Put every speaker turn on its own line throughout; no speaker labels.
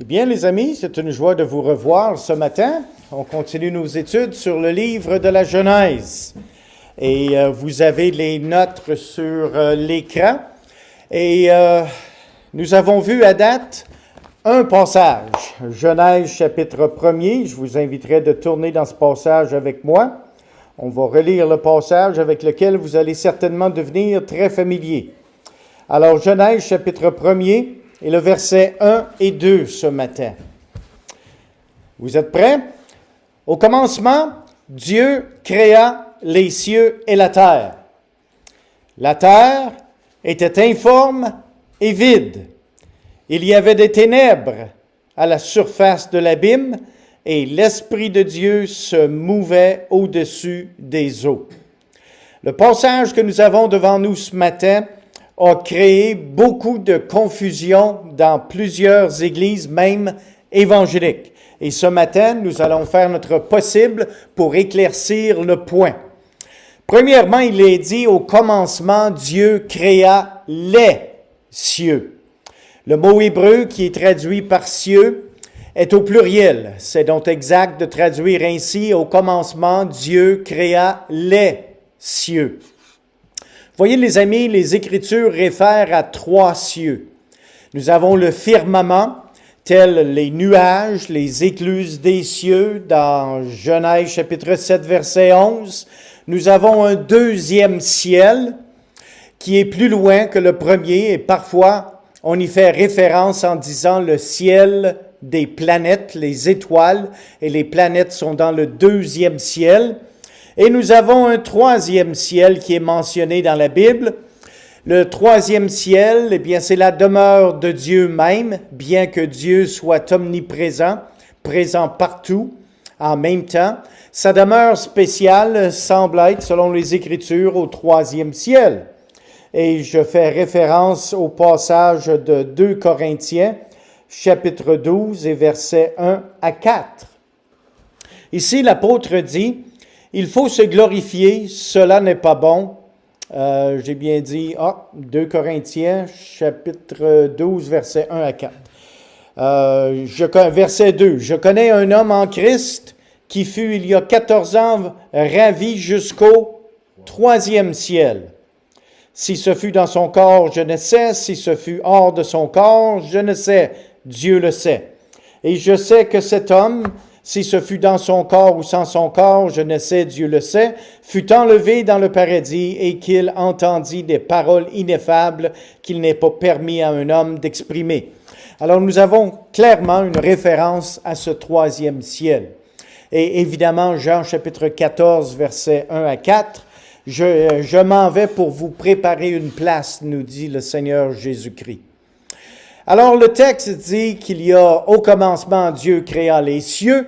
Eh bien, les amis, c'est une joie de vous revoir ce matin. On continue nos études sur le livre de la Genèse. Et vous avez les notes sur l'écran. Et nous avons vu à date un passage, Genèse chapitre 1er. Je vous inviterai de tourner dans ce passage avec moi. On va relire le passage avec lequel vous allez certainement devenir très familier. Alors, Genèse chapitre 1er et le verset 1 et 2 ce matin. Vous êtes prêts? Au commencement, Dieu créa les cieux et la terre. La terre était informe et vide. Il y avait des ténèbres à la surface de l'abîme et l'Esprit de Dieu se mouvait au-dessus des eaux. Le passage que nous avons devant nous ce matin a créé beaucoup de confusion dans plusieurs églises, même évangéliques. Et ce matin, nous allons faire notre possible pour éclaircir le point. Premièrement, il est dit au commencement, Dieu créa les cieux. Le mot hébreu qui est traduit par cieux est au pluriel. C'est donc exact de traduire ainsi au commencement, Dieu créa les cieux. Voyez les amis, les Écritures réfèrent à trois cieux. Nous avons le firmament, tels les nuages, les écluses des cieux, dans Genèse chapitre 7, verset 11. Nous avons un deuxième ciel qui est plus loin que le premier et parfois on y fait référence en disant le ciel des planètes, les étoiles, et les planètes sont dans le deuxième ciel. Et nous avons un troisième ciel qui est mentionné dans la Bible. Le troisième ciel, eh bien, c'est la demeure de Dieu même, bien que Dieu soit omniprésent, présent partout en même temps. Sa demeure spéciale semble être, selon les Écritures, au troisième ciel. Et je fais référence au passage de 2 Corinthiens, chapitre 12 et versets 1 à 4. Ici, l'apôtre dit, « Il faut se glorifier, cela n'est pas bon. » J'ai bien dit, 2 Corinthiens, chapitre 12, versets 1 à 4. Verset 2, « Je connais un homme en Christ qui fut il y a 14 ans ravi jusqu'au troisième ciel. Si ce fut dans son corps, je ne sais. Si ce fut hors de son corps, je ne sais. Dieu le sait. Et je sais que cet homme, si ce fut dans son corps ou sans son corps, je ne sais, Dieu le sait, fut enlevé dans le paradis et qu'il entendit des paroles ineffables qu'il n'est pas permis à un homme d'exprimer. » Alors nous avons clairement une référence à ce troisième ciel. Et évidemment, Jean chapitre 14, versets 1 à 4, « Je m'en vais pour vous préparer une place, nous dit le Seigneur Jésus-Christ. » Alors le texte dit qu'il y a au commencement Dieu créa les cieux,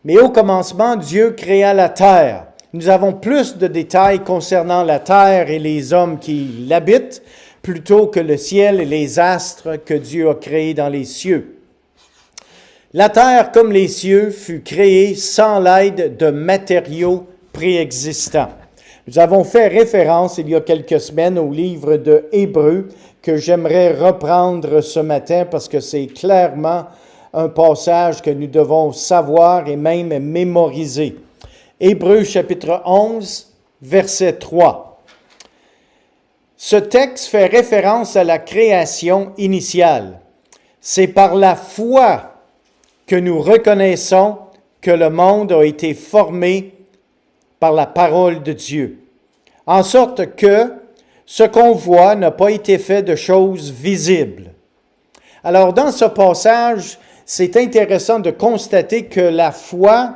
mais au commencement Dieu créa la terre. Nous avons plus de détails concernant la terre et les hommes qui l'habitent, plutôt que le ciel et les astres que Dieu a créés dans les cieux. La terre, comme les cieux, fut créée sans l'aide de matériaux préexistants. Nous avons fait référence il y a quelques semaines au livre de Hébreux que j'aimerais reprendre ce matin parce que c'est clairement un passage que nous devons savoir et même mémoriser. Hébreux chapitre 11, verset 3. Ce texte fait référence à la création initiale. C'est par la foi que nous reconnaissons que le monde a été formé par la parole de Dieu, en sorte que ce qu'on voit n'a pas été fait de choses visibles. Alors, dans ce passage, c'est intéressant de constater que la foi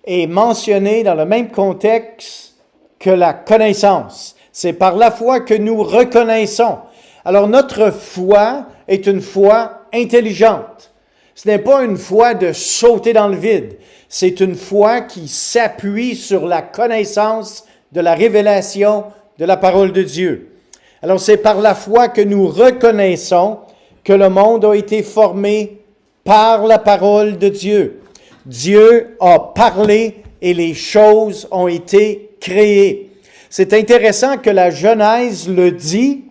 est mentionnée dans le même contexte que la connaissance. C'est par la foi que nous reconnaissons. Alors, notre foi est une foi intelligente. Ce n'est pas une foi de sauter dans le vide. C'est une foi qui s'appuie sur la connaissance de la révélation de la parole de Dieu. Alors, c'est par la foi que nous reconnaissons que le monde a été formé par la parole de Dieu. Dieu a parlé et les choses ont été créées. C'est intéressant que la Genèse le dit,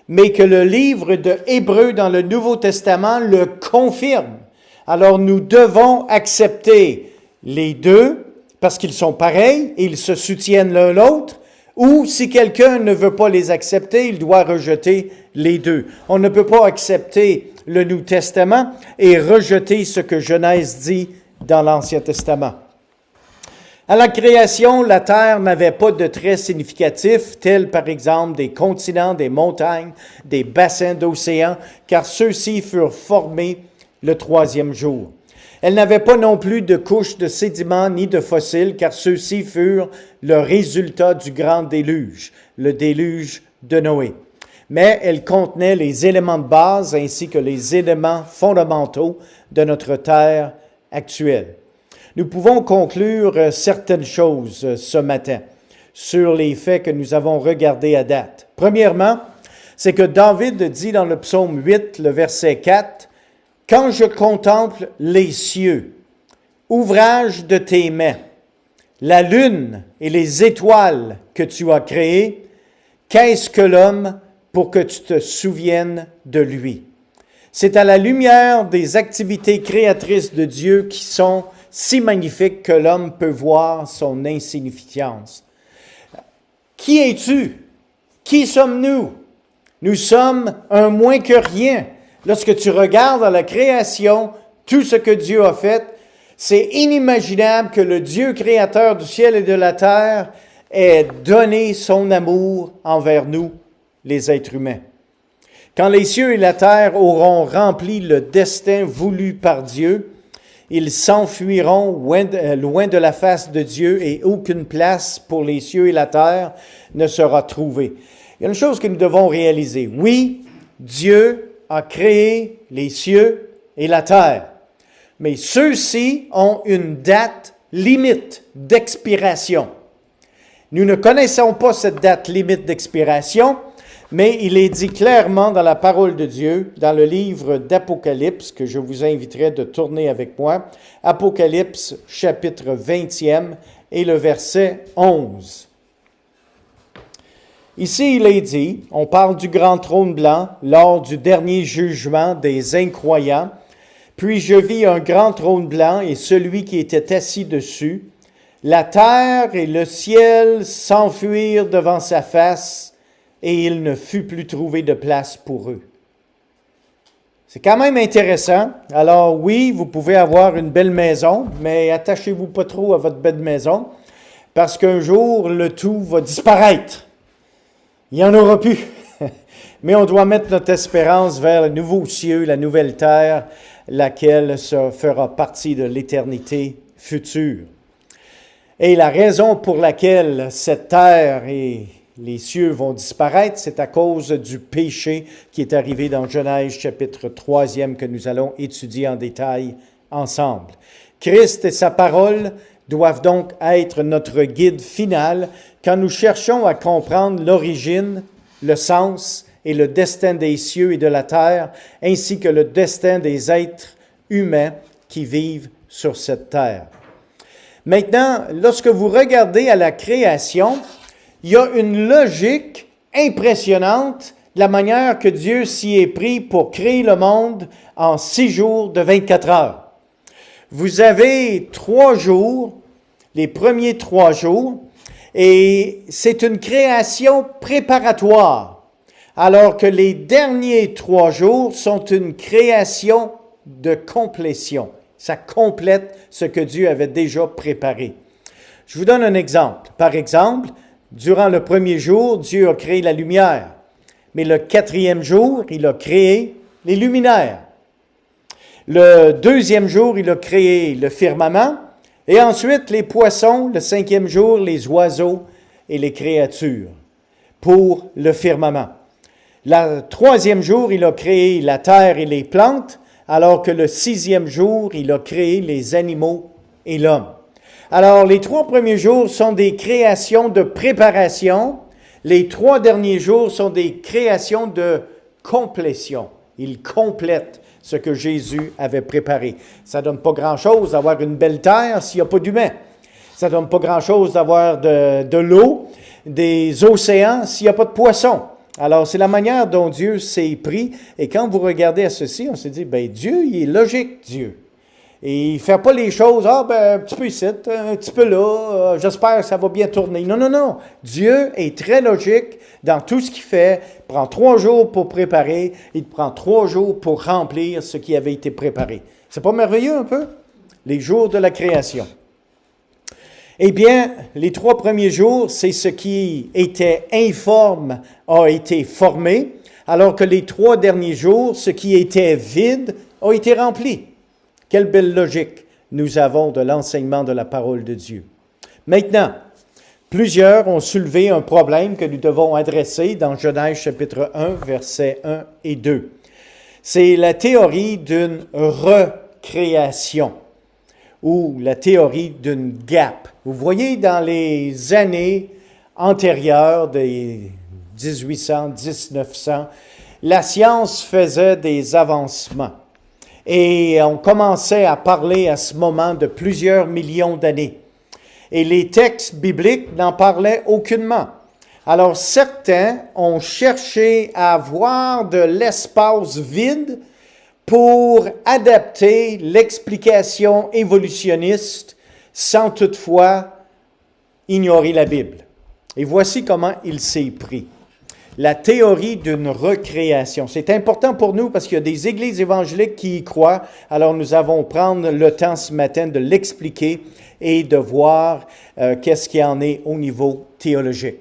mais que le livre de Hébreux dans le Nouveau Testament le confirme. Alors nous devons accepter les deux parce qu'ils sont pareils et ils se soutiennent l'un l'autre, ou si quelqu'un ne veut pas les accepter, il doit rejeter les deux. On ne peut pas accepter le Nouveau Testament et rejeter ce que Genèse dit dans l'Ancien Testament. À la création, la Terre n'avait pas de traits significatifs, tels par exemple des continents, des montagnes, des bassins d'océans, car ceux-ci furent formés le troisième jour. Elle n'avait pas non plus de couches de sédiments ni de fossiles, car ceux-ci furent le résultat du grand déluge, le déluge de Noé. Mais elle contenait les éléments de base ainsi que les éléments fondamentaux de notre Terre actuelle. Nous pouvons conclure certaines choses ce matin sur les faits que nous avons regardés à date. Premièrement, c'est que David dit dans le psaume 8, le verset 4, « Quand je contemple les cieux, ouvrage de tes mains, la lune et les étoiles que tu as créées, qu'est-ce que l'homme pour que tu te souviennes de lui? » C'est à la lumière des activités créatrices de Dieu qui sont si magnifiques que l'homme peut voir son insignifiance. Qui es-tu? Qui sommes-nous? Nous sommes un moins que rien. Lorsque tu regardes à la création, tout ce que Dieu a fait, c'est inimaginable que le Dieu créateur du ciel et de la terre ait donné son amour envers nous, les êtres humains. Quand les cieux et la terre auront rempli le destin voulu par Dieu, ils s'enfuiront loin de la face de Dieu et aucune place pour les cieux et la terre ne sera trouvée. Il y a une chose que nous devons réaliser. Oui, Dieu a créé les cieux et la terre, mais ceux-ci ont une date limite d'expiration. Nous ne connaissons pas cette date limite d'expiration, mais il est dit clairement dans la parole de Dieu, dans le livre d'Apocalypse, que je vous inviterai de tourner avec moi, Apocalypse chapitre 20e et le verset 11. Ici, il est dit, on parle du grand trône blanc lors du dernier jugement des incroyants. Puis je vis un grand trône blanc et celui qui était assis dessus. La terre et le ciel s'enfuirent devant sa face et il ne fut plus trouvé de place pour eux. C'est quand même intéressant. Alors oui, vous pouvez avoir une belle maison, mais attachez-vous pas trop à votre belle maison parce qu'un jour, le tout va disparaître. Il n'y en aura plus. Mais on doit mettre notre espérance vers le nouveau ciel, la nouvelle terre, laquelle fera partie de l'éternité future. Et la raison pour laquelle cette terre et les cieux vont disparaître, c'est à cause du péché qui est arrivé dans Genèse chapitre 3e que nous allons étudier en détail ensemble. Christ et sa parole doivent donc être notre guide final quand nous cherchons à comprendre l'origine, le sens et le destin des cieux et de la terre, ainsi que le destin des êtres humains qui vivent sur cette terre. Maintenant, lorsque vous regardez à la création, il y a une logique impressionnante de la manière que Dieu s'y est pris pour créer le monde en 6 jours de 24 heures. Vous avez 3 jours, les premiers 3 jours, et c'est une création préparatoire, alors que les derniers 3 jours sont une création de complétion. Ça complète ce que Dieu avait déjà préparé. Je vous donne un exemple. Par exemple, durant le premier jour, Dieu a créé la lumière, mais le 4e jour, il a créé les luminaires. Le 2e jour, il a créé le firmament, et ensuite les poissons, le 5e jour, les oiseaux et les créatures pour le firmament. Le 3e jour, il a créé la terre et les plantes, alors que le 6e jour, il a créé les animaux et l'homme. Alors, les 3 premiers jours sont des créations de préparation. Les 3 derniers jours sont des créations de complétion. Il complète ce que Jésus avait préparé. Ça ne donne pas grand-chose d'avoir une belle terre s'il n'y a pas d'humains. Ça ne donne pas grand-chose d'avoir de l'eau, des océans s'il n'y a pas de poissons. Alors, c'est la manière dont Dieu s'est pris. Et quand vous regardez à ceci, on se dit, ben Dieu, il est logique, Dieu. Et il ne fait pas les choses, un petit peu ici, un petit peu là, j'espère que ça va bien tourner. Non, non, non. Dieu est très logique dans tout ce qu'il fait. Il prend 3 jours pour préparer. Il prend 3 jours pour remplir ce qui avait été préparé. C'est pas merveilleux un peu? Les jours de la création. Eh bien, les 3 premiers jours, c'est ce qui était informe a été formé, alors que les 3 derniers jours, ce qui était vide a été rempli. Quelle belle logique nous avons de l'enseignement de la parole de Dieu. Maintenant, plusieurs ont soulevé un problème que nous devons adresser dans Genèse chapitre 1, versets 1 et 2. C'est la théorie d'une recréation ou la théorie d'une gap. Vous voyez, dans les années antérieures des 1800, 1900, la science faisait des avancements. Et on commençait à parler à ce moment de plusieurs millions d'années. Et les textes bibliques n'en parlaient aucunement. Alors certains ont cherché à avoir de l'espace vide pour adapter l'explication évolutionniste sans toutefois ignorer la Bible. Et voici comment il s'est pris. La théorie d'une recréation. C'est important pour nous parce qu'il y a des églises évangéliques qui y croient. Alors nous allons prendre le temps ce matin de l'expliquer et de voir qu'est-ce qu'il y en est au niveau théologique.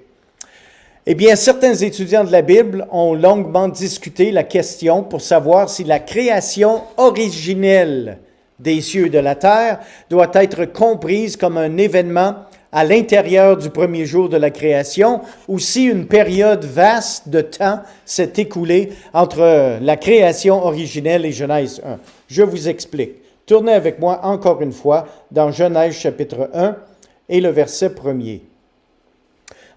Eh bien, certains étudiants de la Bible ont longuement discuté la question pour savoir si la création originelle des cieux et de la terre doit être comprise comme un événement à l'intérieur du premier jour de la création, ou si une période vaste de temps s'est écoulée entre la création originelle et Genèse 1. Je vous explique. Tournez avec moi encore une fois dans Genèse chapitre 1 et le verset 1er.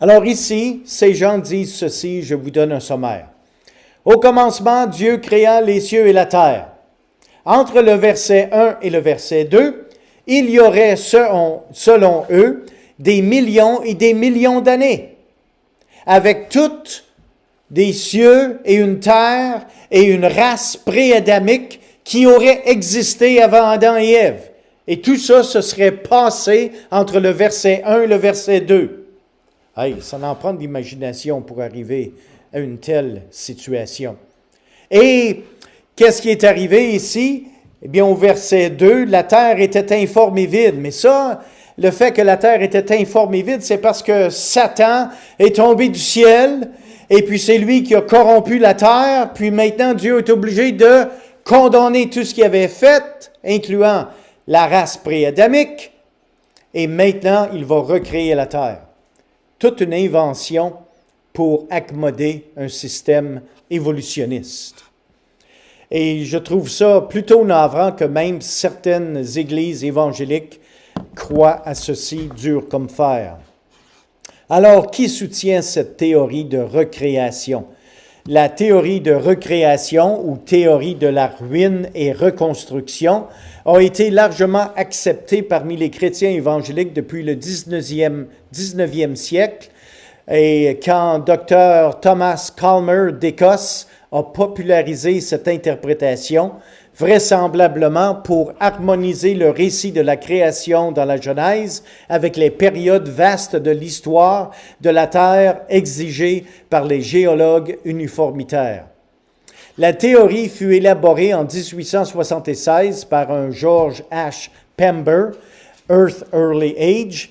Alors ici, ces gens disent ceci, je vous donne un sommaire. Au commencement, Dieu créa les cieux et la terre. Entre le verset 1 et le verset 2, il y aurait, selon eux, des millions et des millions d'années, avec toutes des cieux et une terre et une race pré-adamique qui aurait existé avant Adam et Ève. Et tout ça se serait passé entre le verset 1 et le verset 2. Hey, ça en prend de l'imagination pour arriver à une telle situation. Et qu'est-ce qui est arrivé ici? Eh bien, au verset 2, la terre était informe et vide. Mais ça, le fait que la terre était informe et vide, c'est parce que Satan est tombé du ciel, et puis c'est lui qui a corrompu la terre, puis maintenant Dieu est obligé de condamner tout ce qu'il avait fait, incluant la race pré-adamique, et maintenant il va recréer la terre. Toute une invention pour accommoder un système évolutionniste. Et je trouve ça plutôt navrant que même certaines églises évangéliques croient à ceci dur comme fer. Alors, qui soutient cette théorie de recréation? La théorie de recréation ou théorie de la ruine et reconstruction a été largement acceptée parmi les chrétiens évangéliques depuis le 19e siècle. Et quand Dr. Thomas Calmer d'Écosse a popularisé cette interprétation, vraisemblablement pour harmoniser le récit de la création dans la Genèse avec les périodes vastes de l'histoire de la Terre exigées par les géologues uniformitaires. La théorie fut élaborée en 1876 par un George H. Pember, Earth Early Age,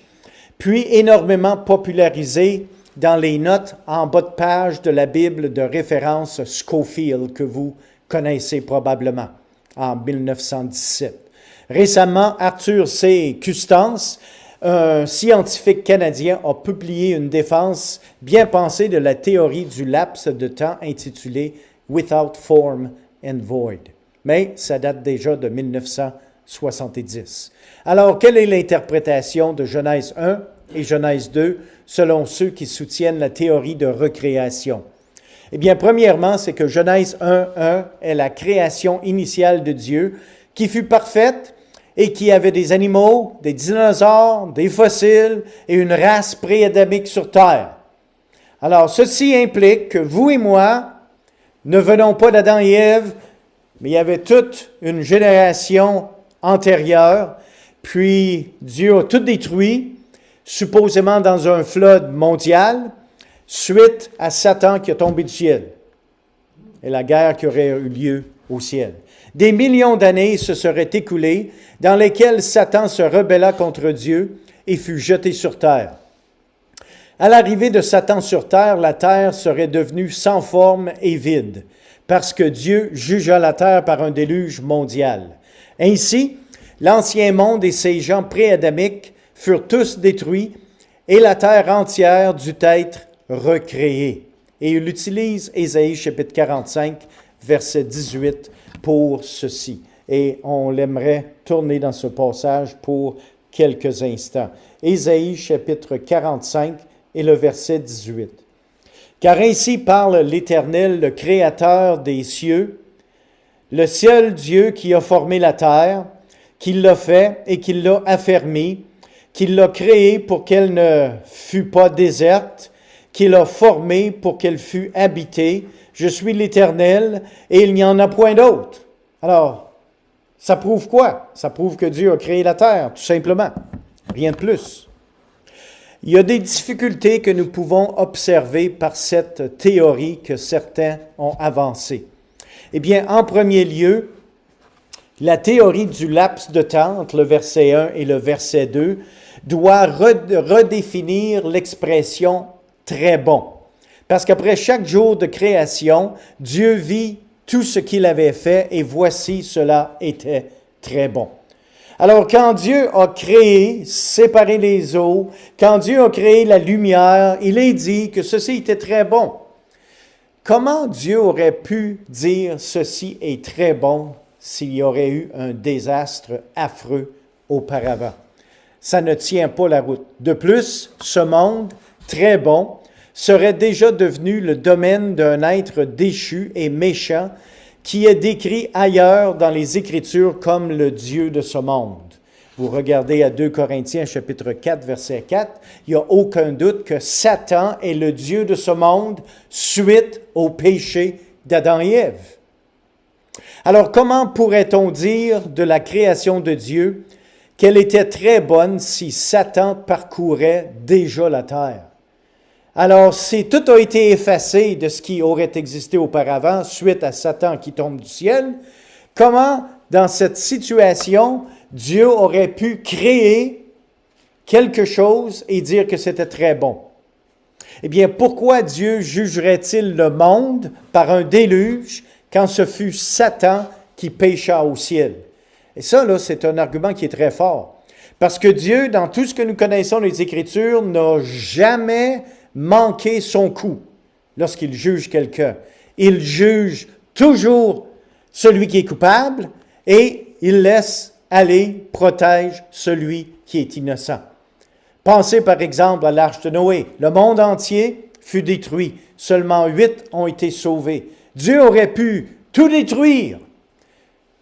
puis énormément popularisée dans les notes en bas de page de la Bible de référence Scofield, que vous connaissez probablement, en 1917. Récemment, Arthur C. Custance, un scientifique canadien, a publié une défense bien pensée de la théorie du laps de temps intitulée « Without Form and Void ». Mais ça date déjà de 1970. Alors, quelle est l'interprétation de Genèse 1 et Genèse 2 selon ceux qui soutiennent la théorie de recréation? Eh bien, premièrement, c'est que Genèse 1:1 est la création initiale de Dieu qui fut parfaite et qui avait des animaux, des dinosaures, des fossiles et une race pré-adamique sur terre. Alors, ceci implique que vous et moi ne venons pas d'Adam et Ève, mais il y avait toute une génération antérieure, puis Dieu a tout détruit, supposément dans un flood mondial, suite à Satan qui est tombé du ciel et la guerre qui aurait eu lieu au ciel. Des millions d'années se seraient écoulées dans lesquelles Satan se rebella contre Dieu et fut jeté sur terre. À l'arrivée de Satan sur terre, la terre serait devenue sans forme et vide, parce que Dieu jugea la terre par un déluge mondial. Ainsi, l'ancien monde et ses gens pré-adamiques furent tous détruits et la terre entière dut être recréée. Et il utilise Ésaïe chapitre 45, verset 18 pour ceci. Et on l'aimerait tourner dans ce passage pour quelques instants. Ésaïe chapitre 45 et le verset 18. Car ainsi parle l'Éternel, le Créateur des cieux, le seul Dieu qui a formé la terre, qui l'a fait et qui l'a affermi, qui l'a créée pour qu'elle ne fût pas déserte, qui l'a formée pour qu'elle fût habitée. Je suis l'Éternel et il n'y en a point d'autre. Alors, ça prouve quoi? Ça prouve que Dieu a créé la terre, tout simplement. Rien de plus. Il y a des difficultés que nous pouvons observer par cette théorie que certains ont avancée. Eh bien, en premier lieu, la théorie du laps de temps entre le verset 1 et le verset 2 doit redéfinir l'expression « très bon ». Parce qu'après chaque jour de création, Dieu vit tout ce qu'il avait fait et voici, cela était très bon. Alors, quand Dieu a créé, séparé les eaux, quand Dieu a créé la lumière, il est dit que ceci était très bon. Comment Dieu aurait pu dire ceci est très bon s'il y aurait eu un désastre affreux auparavant? Ça ne tient pas la route. De plus, ce monde, très bon, serait déjà devenu le domaine d'un être déchu et méchant qui est décrit ailleurs dans les Écritures comme le Dieu de ce monde. Vous regardez à 2 Corinthiens chapitre 4, verset 4, il n'y a aucun doute que Satan est le Dieu de ce monde suite au péché d'Adam et Ève. Alors, comment pourrait-on dire de la création de Dieu qu'elle était très bonne si Satan parcourait déjà la terre? Alors, si tout a été effacé de ce qui aurait existé auparavant suite à Satan qui tombe du ciel, comment, dans cette situation, Dieu aurait pu créer quelque chose et dire que c'était très bon? Eh bien, pourquoi Dieu jugerait-il le monde par un déluge quand ce fut Satan qui pécha au ciel? Et ça, là, c'est un argument qui est très fort. Parce que Dieu, dans tout ce que nous connaissons des Écritures, n'a jamais manqué son coup lorsqu'il juge quelqu'un. Il juge toujours celui qui est coupable et il laisse aller, protège celui qui est innocent. Pensez par exemple à l'arche de Noé. Le monde entier fut détruit. Seulement 8 ont été sauvés. Dieu aurait pu tout détruire.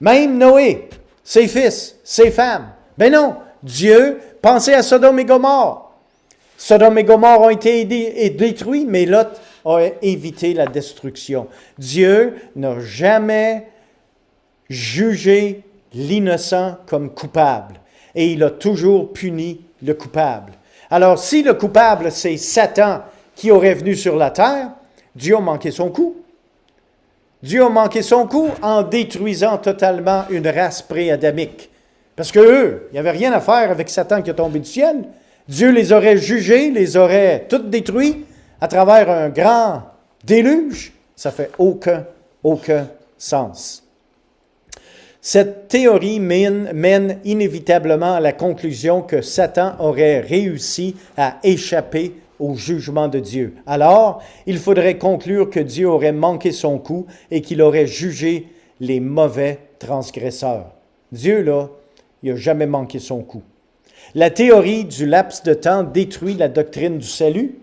Même Noé, ses fils, ses femmes. Ben non, Dieu, pensez à Sodome et Gomorrhe. Sodome et Gomorrhe ont été détruits, mais Lot a évité la destruction. Dieu n'a jamais jugé l'innocent comme coupable et il a toujours puni le coupable. Alors, si le coupable, c'est Satan qui aurait venu sur la terre, Dieu a manqué son coup. Dieu a manqué son coup en détruisant totalement une race pré-adamique. Parce qu'eux, il n'y avait rien à faire avec Satan qui est tombé du ciel. Dieu les aurait jugés, les aurait toutes détruits à travers un grand déluge. Ça fait aucun sens. Cette théorie mène inévitablement à la conclusion que Satan aurait réussi à échapper au jugement de Dieu. Alors, il faudrait conclure que Dieu aurait manqué son coup et qu'il aurait jugé les mauvais transgresseurs. Dieu, là, il n'a jamais manqué son coup. La théorie du laps de temps détruit la doctrine du salut,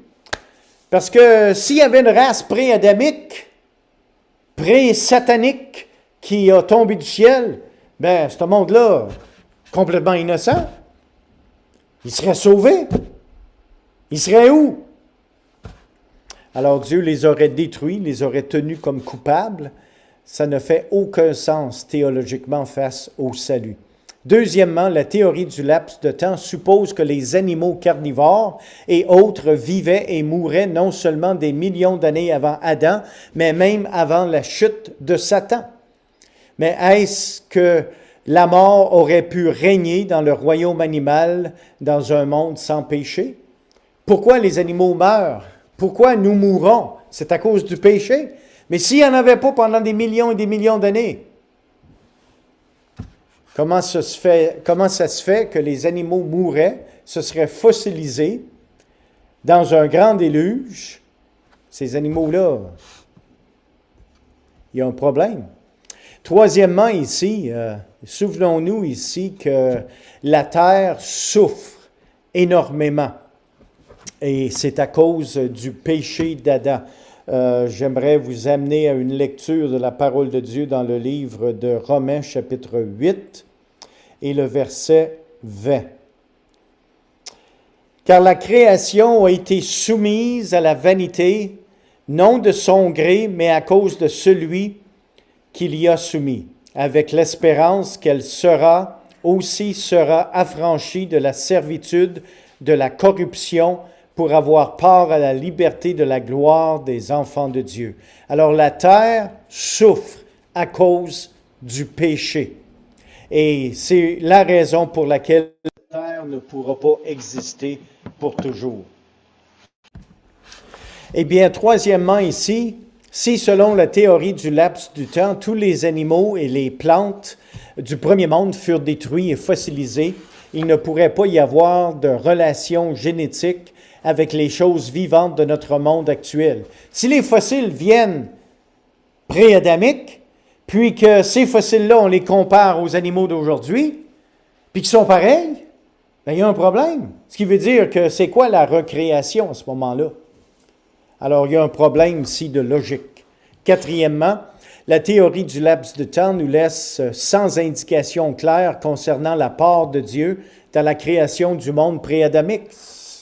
parce que s'il y avait une race pré-adamique, pré-satanique, qui a tombé du ciel, ben, ce monde-là, complètement innocent, il serait sauvé. Il serait où? Alors Dieu les aurait détruits, les aurait tenus comme coupables. Ça ne fait aucun sens théologiquement face au salut. Deuxièmement, la théorie du laps de temps suppose que les animaux carnivores et autres vivaient et mouraient non seulement des millions d'années avant Adam, mais même avant la chute de Satan. Mais est-ce que la mort aurait pu régner dans le royaume animal dans un monde sans péché? Pourquoi les animaux meurent? Pourquoi nous mourons? C'est à cause du péché. Mais s'il n'y en avait pas pendant des millions et des millions d'années, comment ça se fait que les animaux mouraient, se seraient fossilisés dans un grand déluge? Ces animaux-là, il y a un problème. Troisièmement, ici, souvenons-nous ici que la terre souffre énormément. Et c'est à cause du péché d'Adam. J'aimerais vous amener à une lecture de la parole de Dieu dans le livre de Romains, chapitre 8, et le verset 20. Car la création a été soumise à la vanité, non de son gré, mais à cause de celui qui l'y a soumis, avec l'espérance qu'elle sera affranchie de la servitude, de la corruption, pour avoir part à la liberté de la gloire des enfants de Dieu. Alors la terre souffre à cause du péché. Et c'est la raison pour laquelle la terre ne pourra pas exister pour toujours. Eh bien, troisièmement ici, si selon la théorie du laps du temps, tous les animaux et les plantes du premier monde furent détruits et fossilisés, il ne pourrait pas y avoir de relation génétique avec les choses vivantes de notre monde actuel. Si les fossiles viennent pré-adamiques, puis que ces fossiles-là, on les compare aux animaux d'aujourd'hui, puis qu'ils sont pareils, bien, il y a un problème. Ce qui veut dire que c'est quoi la recréation à ce moment-là? Alors, il y a un problème ici de logique. Quatrièmement, la théorie du laps de temps nous laisse sans indication claire concernant la part de Dieu dans la création du monde pré-adamique.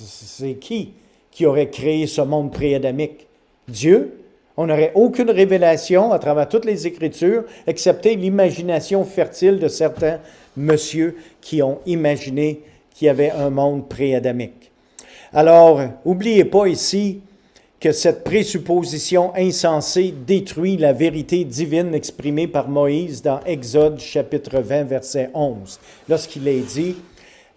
C'est qui aurait créé ce monde pré-adamique? Dieu. On n'aurait aucune révélation à travers toutes les Écritures, excepté l'imagination fertile de certains messieurs qui ont imaginé qu'il y avait un monde pré-adamique. Alors, n'oubliez pas ici que cette présupposition insensée détruit la vérité divine exprimée par Moïse dans Exode chapitre 20, verset 11. Lorsqu'il est dit,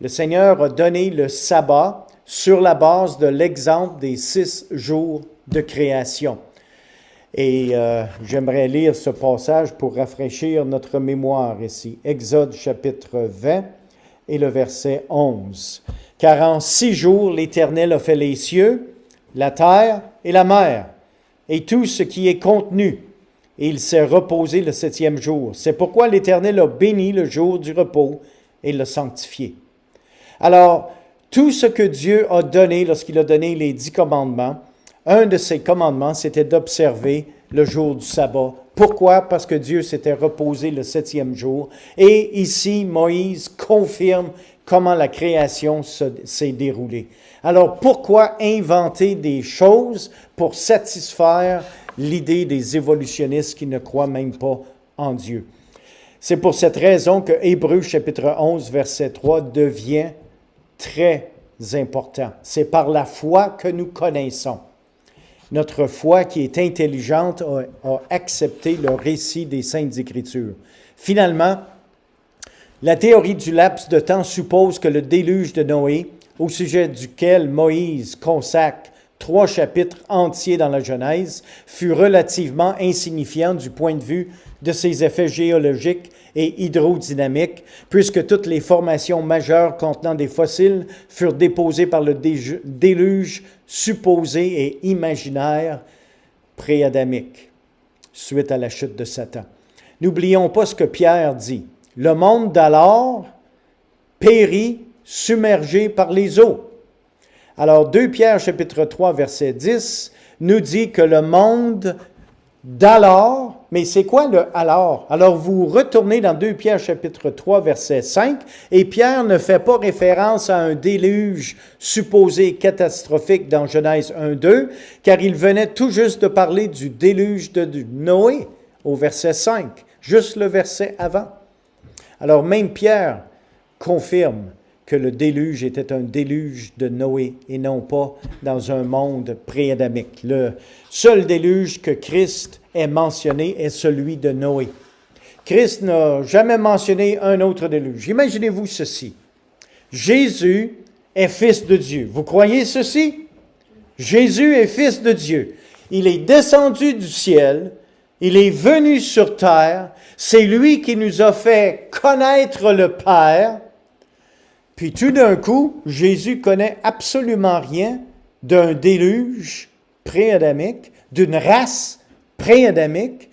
le Seigneur a donné le sabbat sur la base de l'exemple des 6 jours de création. Et j'aimerais lire ce passage pour rafraîchir notre mémoire ici. Exode chapitre 20 et le verset 11. « Car en 6 jours l'Éternel a fait les cieux, la terre et la mer, et tout ce qui est contenu, et il s'est reposé le 7e jour. C'est pourquoi l'Éternel a béni le jour du repos et l'a sanctifié. » Alors, tout ce que Dieu a donné lorsqu'il a donné les 10 commandements, un de ces commandements, c'était d'observer le jour du sabbat. Pourquoi? Parce que Dieu s'était reposé le 7e jour. Et ici, Moïse confirme comment la création s'est déroulée. Alors, pourquoi inventer des choses pour satisfaire l'idée des évolutionnistes qui ne croient même pas en Dieu? C'est pour cette raison que Hébreux chapitre 11, verset 3 devient très important. C'est par la foi que nous connaissons. Notre foi qui est intelligente a accepté le récit des Saintes Écritures. Finalement, la théorie du laps de temps suppose que le déluge de Noé, au sujet duquel Moïse consacre 3 chapitres entiers dans la Genèse, fut relativement insignifiant du point de vue de ses effets géologiques et hydrodynamiques, puisque toutes les formations majeures contenant des fossiles furent déposées par le déluge supposé et imaginaire pré-adamique, suite à la chute de Satan. N'oublions pas ce que Pierre dit. Le monde d'alors périt submergé par les eaux. Alors, 2 Pierre chapitre 3, verset 10, nous dit que le monde d'alors, Mais c'est quoi le « alors » ? Alors, vous retournez dans 2 Pierre chapitre 3, verset 5, et Pierre ne fait pas référence à un déluge supposé catastrophique dans Genèse 1, 2, car il venait tout juste de parler du déluge de Noé au verset 5, juste le verset avant. Alors, même Pierre confirme que le déluge était un déluge de Noé et non pas dans un monde pré-adamique. Le seul déluge que Christ ait mentionné est celui de Noé. Christ n'a jamais mentionné un autre déluge. Imaginez-vous ceci. Jésus est fils de Dieu. Vous croyez ceci? Jésus est fils de Dieu. Il est descendu du ciel. Il est venu sur terre. C'est lui qui nous a fait connaître le Père. Puis tout d'un coup, Jésus connaît absolument rien d'un déluge pré-adamique, d'une race pré-adamique,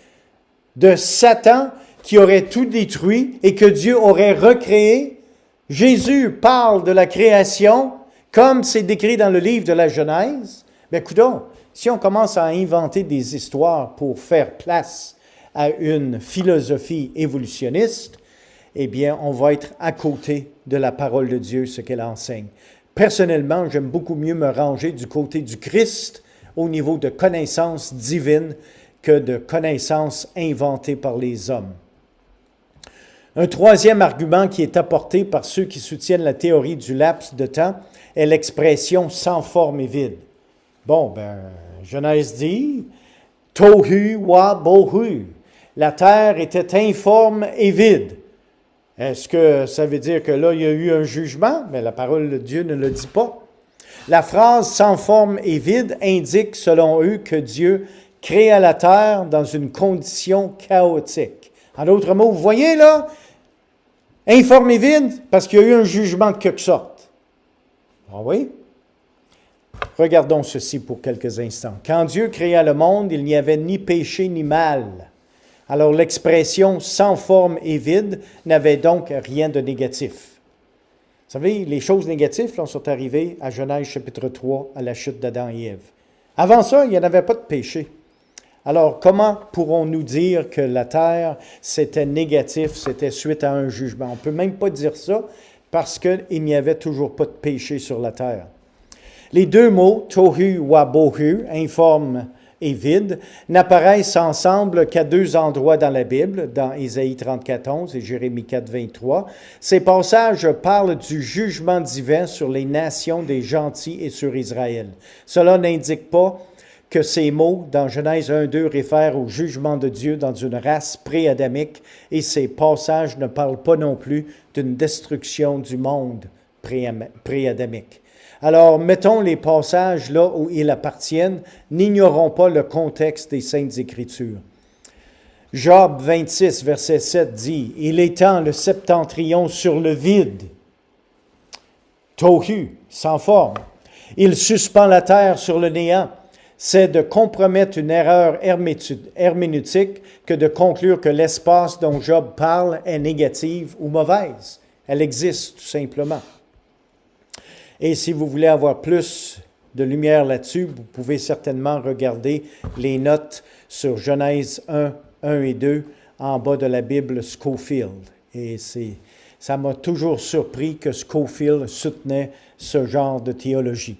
de Satan qui aurait tout détruit et que Dieu aurait recréé. Jésus parle de la création comme c'est décrit dans le livre de la Genèse. Bien, coudonc, si on commence à inventer des histoires pour faire place à une philosophie évolutionniste, eh bien, on va être à côté de la parole de Dieu, ce qu'elle enseigne. Personnellement, j'aime beaucoup mieux me ranger du côté du Christ au niveau de connaissances divines que de connaissances inventées par les hommes. Un troisième argument qui est apporté par ceux qui soutiennent la théorie du laps de temps est l'expression « sans forme et vide ». Bon, Genèse dit « Tohu wa bohu ». La terre était informe et vide. Est-ce que ça veut dire que là, il y a eu un jugement? Mais la parole de Dieu ne le dit pas. La phrase « sans forme et vide » indique, selon eux, que Dieu créa la terre dans une condition chaotique. En d'autres mots, vous voyez là, informe et vide, parce qu'il y a eu un jugement de quelque sorte. Ah oui? Regardons ceci pour quelques instants. Quand Dieu créa le monde, il n'y avait ni péché ni mal. Alors l'expression « sans forme et vide » n'avait donc rien de négatif. Vous savez, les choses négatives là, sont arrivées à Genèse chapitre 3, à la chute d'Adam et Ève. Avant ça, il n'y en avait pas de péché. Alors, comment pourrons-nous dire que la terre, c'était négatif, c'était suite à un jugement? On ne peut même pas dire ça parce qu'il n'y avait toujours pas de péché sur la terre. Les deux mots, tohu wa bohu, informe et vide, n'apparaissent ensemble qu'à 2 endroits dans la Bible, dans Ésaïe 34:11 et Jérémie 4:23. Ces passages parlent du jugement divin sur les nations des gentils et sur Israël. Cela n'indique pas que ces mots, dans Genèse 1:2, réfèrent au jugement de Dieu dans une race pré-adamique, et ces passages ne parlent pas non plus d'une destruction du monde pré-adamique. Alors, mettons les passages là où ils appartiennent, n'ignorons pas le contexte des Saintes Écritures. Job 26, verset 7 dit « Il étend le septentrion sur le vide. » Tohu, sans forme. « Il suspend la terre sur le néant. » C'est de compromettre une erreur herméneutique que de conclure que l'espace dont Job parle est négative ou mauvaise. Elle existe tout simplement. Et si vous voulez avoir plus de lumière là-dessus, vous pouvez certainement regarder les notes sur Genèse 1, 1 et 2 en bas de la Bible Scofield. Et ça m'a toujours surpris que Scofield soutenait ce genre de théologie.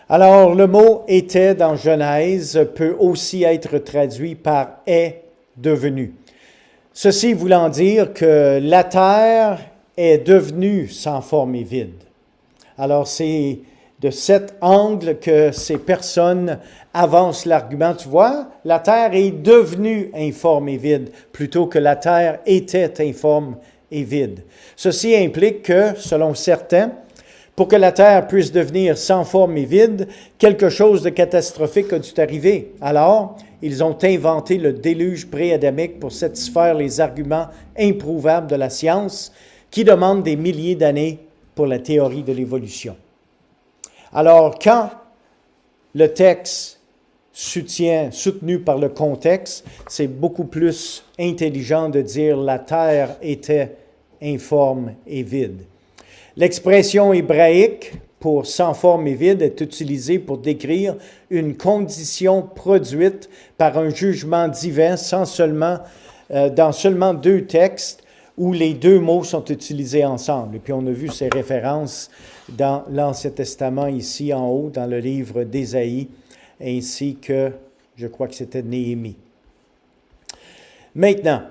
Alors, le mot « était » dans Genèse peut aussi être traduit par « est devenu ». Ceci voulant dire que la terre est devenue sans forme et vide. Alors, c'est de cet angle que ces personnes avancent l'argument. Tu vois, la terre est devenue informe et vide, plutôt que la terre était informe et vide. Ceci implique que, selon certains, pour que la terre puisse devenir sans forme et vide, quelque chose de catastrophique a dû arriver. Alors, ils ont inventé le déluge pré-adamique pour satisfaire les arguments improuvables de la science qui demandent des milliers d'années pour la théorie de l'évolution. Alors, quand le texte soutenu par le contexte, c'est beaucoup plus intelligent de dire « la terre était informe et vide ». L'expression hébraïque pour sans forme et vide est utilisé pour décrire une condition produite par un jugement divin dans seulement 2 textes où les 2 mots sont utilisés ensemble. Et puis on a vu ces références dans l'Ancien Testament ici en haut, dans le livre d'Ésaïe, ainsi que, je crois que c'était Néhémie. Maintenant,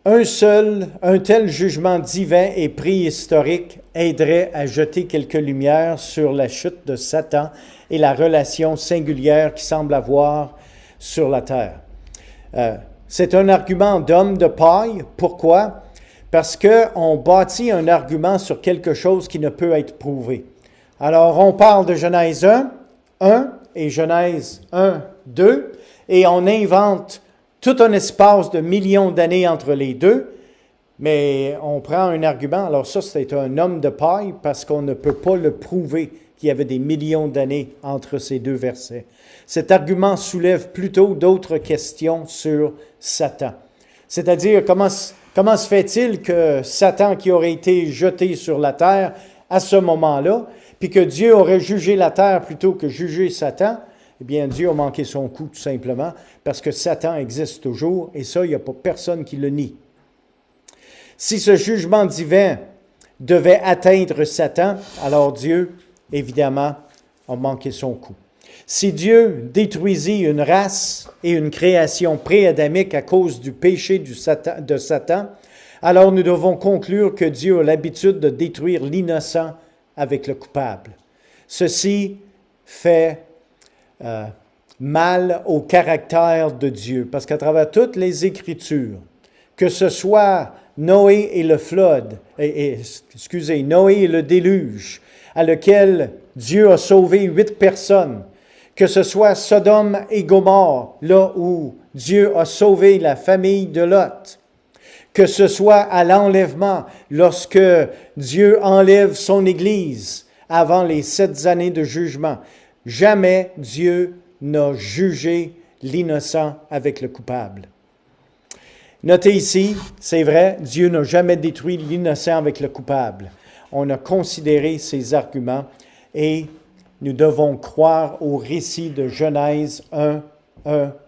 un tel jugement divin et préhistorique aiderait à jeter quelques lumières sur la chute de Satan et la relation singulière qu'il semble avoir sur la terre. C'est un argument d'homme de paille. Pourquoi? Parce qu'on bâtit un argument sur quelque chose qui ne peut être prouvé. Alors, on parle de Genèse 1 et Genèse 1, 2, et on invente tout un espace de millions d'années entre les deux, mais on prend un argument. Alors ça, c'est un homme de paille parce qu'on ne peut pas le prouver qu'il y avait des millions d'années entre ces 2 versets. Cet argument soulève plutôt d'autres questions sur Satan. C'est-à-dire, comment se fait-il que Satan, qui aurait été jeté sur la terre à ce moment-là, puis que Dieu aurait jugé la terre plutôt que juger Satan, eh bien, Dieu a manqué son coup, tout simplement, parce que Satan existe toujours, et ça, il n'y a pas personne qui le nie. Si ce jugement divin devait atteindre Satan, alors Dieu, évidemment, a manqué son coup. Si Dieu détruisit une race et une création pré-adamique à cause du péché de Satan, alors nous devons conclure que Dieu a l'habitude de détruire l'innocent avec le coupable. Ceci fait mal au caractère de Dieu, parce qu'à travers toutes les Écritures, que ce soit Noé et le flood, Noé et le déluge, à lequel Dieu a sauvé 8 personnes, que ce soit Sodome et Gomorrhe, là où Dieu a sauvé la famille de Lot, que ce soit à l'enlèvement, lorsque Dieu enlève son Église avant les 7 années de jugement. Jamais Dieu n'a jugé l'innocent avec le coupable. Notez ici, c'est vrai, Dieu n'a jamais détruit l'innocent avec le coupable. On a considéré ces arguments et nous devons croire au récit de Genèse 1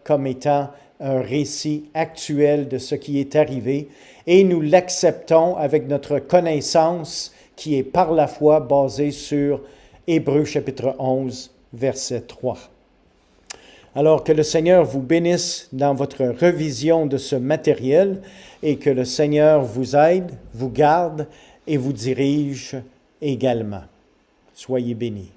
comme étant un récit actuel de ce qui est arrivé et nous l'acceptons avec notre connaissance qui est par la foi basée sur Hébreux chapitre 11, verset 3. Alors que le Seigneur vous bénisse dans votre revision de ce matériel et que le Seigneur vous aide, vous garde et vous dirige également. Soyez bénis.